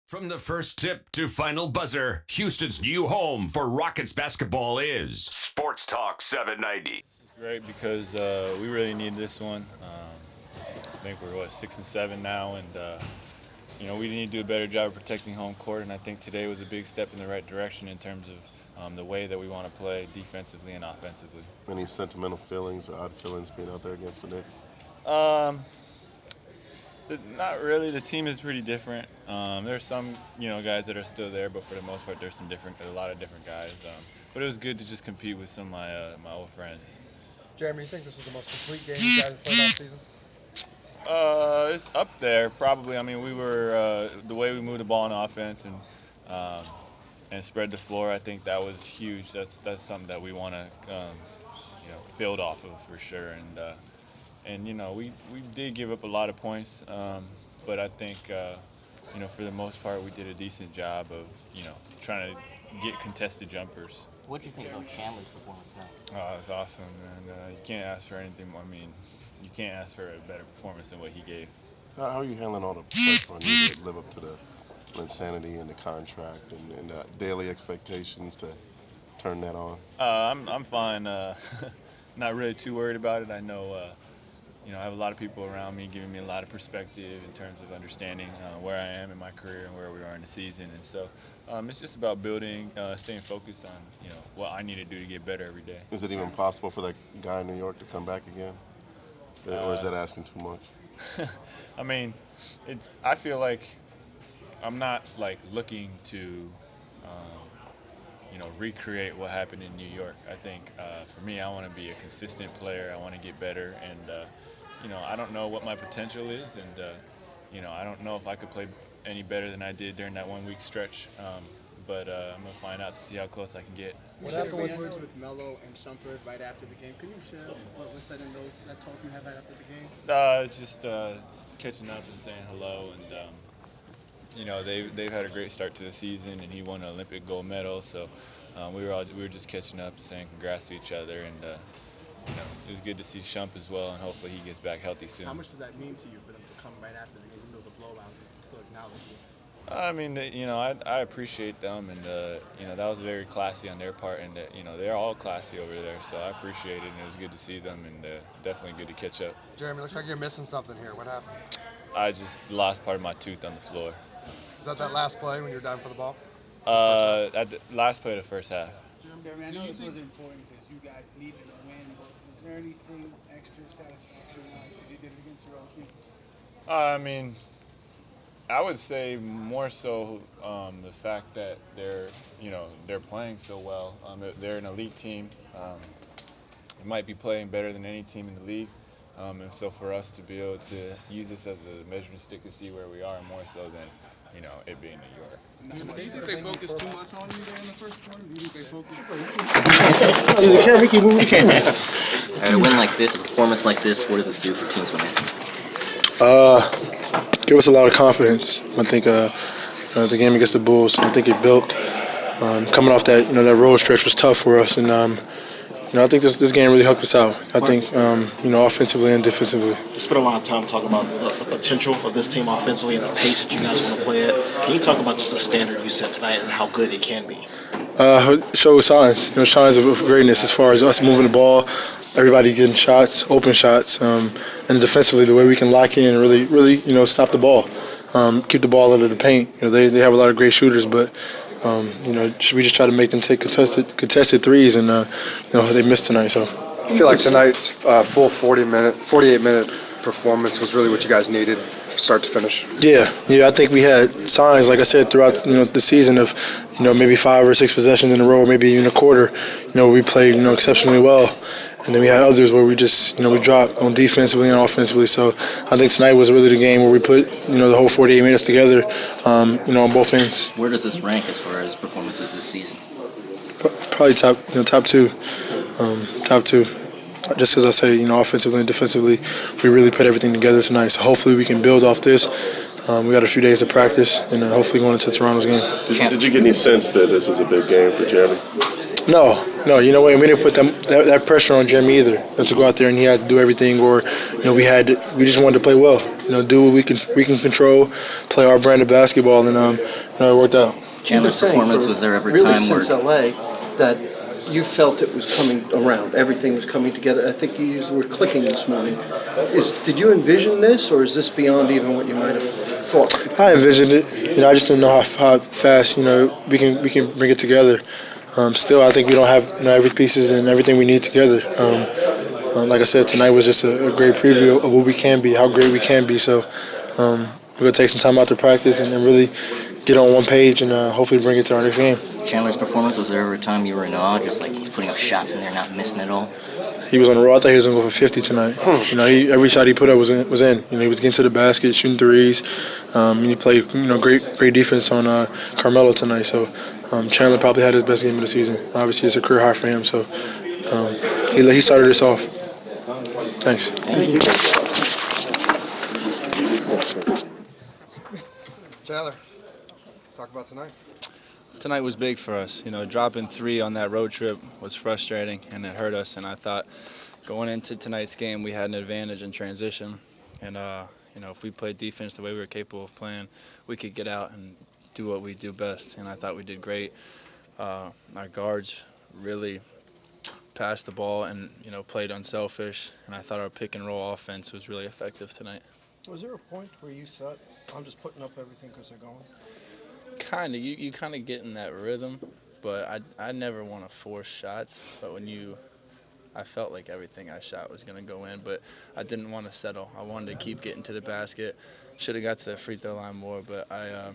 From the first tip to final buzzer, Houston's new home for Rockets basketball is Sports Talk 790. It's great because we really need this one. I think we're 6-7 now, and we need to do a better job of protecting home court. And I think today was a big step in the right direction in terms of the way that we want to play defensively and offensively. Any sentimental feelings or odd feelings being out there against the Knicks? Not really. The team is pretty different. There's some, guys that are still there, but for the most part, there's a lot of different guys. But it was good to just compete with some of my old friends. Jeremy, you think this was the most complete game you guys have played all season? It's up there, probably. I mean, we were the way we moved the ball on offense and spread the floor. I think that was huge. That's something that we want to build off of for sure. And we did give up a lot of points, but I think for the most part we did a decent job of trying to get contested jumpers. What do you think about Chandler's performance tonight? Oh, it's awesome, and you can't ask for anything more. I mean, you can't ask for a better performance than what he gave. How are you handling all the pressure on you to live up to the insanity and the contract and the daily expectations to turn that on? I'm fine. Not really too worried about it. I know. I have a lot of people around me giving me a lot of perspective in terms of understanding where I am in my career and where we are in the season. And so it's just about building, staying focused on, what I need to do to get better every day. Is it even possible for that guy in New York to come back again? Or is that asking too much? I mean, I feel like I'm not looking to recreate what happened in New York. I think for me, I want to be a consistent player. I want to get better, and I don't know what my potential is, and I don't know if I could play any better than I did during that 1 week stretch. But I'm gonna find out to see how close I can get. What happened with Melo and Shumpert right after the game? Can you share what was said in that talk you had right after the game? Just catching up and saying hello, and they've had a great start to the season, and he won an Olympic gold medal, so we were just catching up, saying congrats to each other, and it was good to see Shump as well, and hopefully he gets back healthy soon. How much does that mean to you for them to come right after the game, even though it was a blowout, and still acknowledge you? I mean, I appreciate them, and that was very classy on their part, and they're all classy over there, so I appreciate it, and it was good to see them, and definitely good to catch up. Jeremy, looks like you're missing something here. What happened? I just lost part of my tooth on the floor. Was that last play when you were diving for the ball? At the last play of the first half. Jeremy, I know this was important because you guys needed a win, but was there anything extra satisfaction-wise because you did it against your old team? I mean, I would say more so the fact that they're playing so well. They're an elite team. They might be playing better than any team in the league. And so for us to be able to use this as a measuring stick to see where we are, more so than it being New York. Do you think they focused too much on you there in the first quarter? Do you think they focused? A win like this, a performance like this, what does this do for teams winning? Give us a lot of confidence. I think the game against the Bulls, I think it built. Coming off that, that road stretch was tough for us, and I think this game really helped us out. I think offensively and defensively. We spent a lot of time talking about the potential of this team offensively and the pace that you guys want to play at. Can you talk about just the standard you set tonight and how good it can be? Show signs, signs of greatness as far as us moving the ball, everybody getting shots, open shots, and defensively the way we can lock in and really stop the ball, keep the ball out of the paint. They have a lot of great shooters, but we just try to make them take contested threes, and they missed tonight. So I feel like tonight's full 48-minute performance was really what you guys needed, start to finish. Yeah. I think we had signs, like I said, throughout the season of maybe 5 or 6 possessions in a row, maybe even a quarter. We played exceptionally well, and then we had others where we just we dropped on defensively and offensively. So I think tonight was really the game where we put the whole 48 minutes together, on both ends. Where does this rank as far as performances this season? Probably top two. Top two. Just as I say, offensively and defensively, we really put everything together tonight. So hopefully we can build off this. We got a few days of practice, and hopefully going into Toronto's game. Did you get any sense that this was a big game for Jeremy? No. We didn't put that pressure on Jeremy either. To go out there and he had to do everything, or we just wanted to play well. do what we can control, play our brand of basketball, and it worked out. Chandler's performance, was there ever a really time where... since LA that you felt it was coming around, everything was coming together? I think you used the word clicking this morning. Did you envision this, or is this beyond even what you might have thought? I envisioned it. I just didn't know how fast we can bring it together. Still, I think we don't have every pieces and everything we need together. Like I said, tonight was just a great preview of what we can be, how great we can be. So we're gonna take some time out to practice and really get on one page and hopefully bring it to our next game. Chandler's performance, was there ever a time you were in awe, just like he's putting up shots in there, not missing at all? He was on the roll. I thought he was gonna go for 50 tonight. Every shot he put up was in. He was getting to the basket, shooting threes. He played great defense on Carmelo tonight. So Chandler probably had his best game of the season. Obviously, it's a career high for him. So he started us off. Thanks. Thank you. Chandler, talk about tonight. Tonight was big for us. Dropping 3 on that road trip was frustrating and it hurt us. And I thought going into tonight's game we had an advantage in transition. And if we played defense the way we were capable of playing, we could get out and do what we do best. And I thought we did great. Our guards really passed the ball and played unselfish. And I thought our pick and roll offense was really effective tonight. Was there a point where you thought, I'm just putting up everything because they're going? Kind of. You kind of get in that rhythm, but I never want to force shots. But I felt like everything I shot was going to go in, but I didn't want to settle. I wanted to keep getting to the basket. Should have got to the free throw line more, but I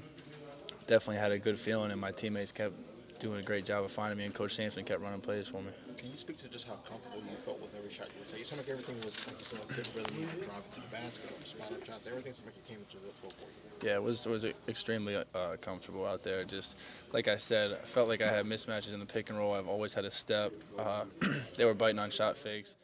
definitely had a good feeling, and my teammates kept doing a great job of finding me, and Coach Sampson kept running plays for me. Can you speak to just how comfortable you felt with every shot you were taking? You sound like everything was, like you said, a good rhythm, driving to the basket, spot-up shots, everything seemed like it came into the flow for you. Yeah, it was extremely comfortable out there. Just like I said, I felt like I had mismatches in the pick and roll. I've always had a step. They were biting on shot fakes.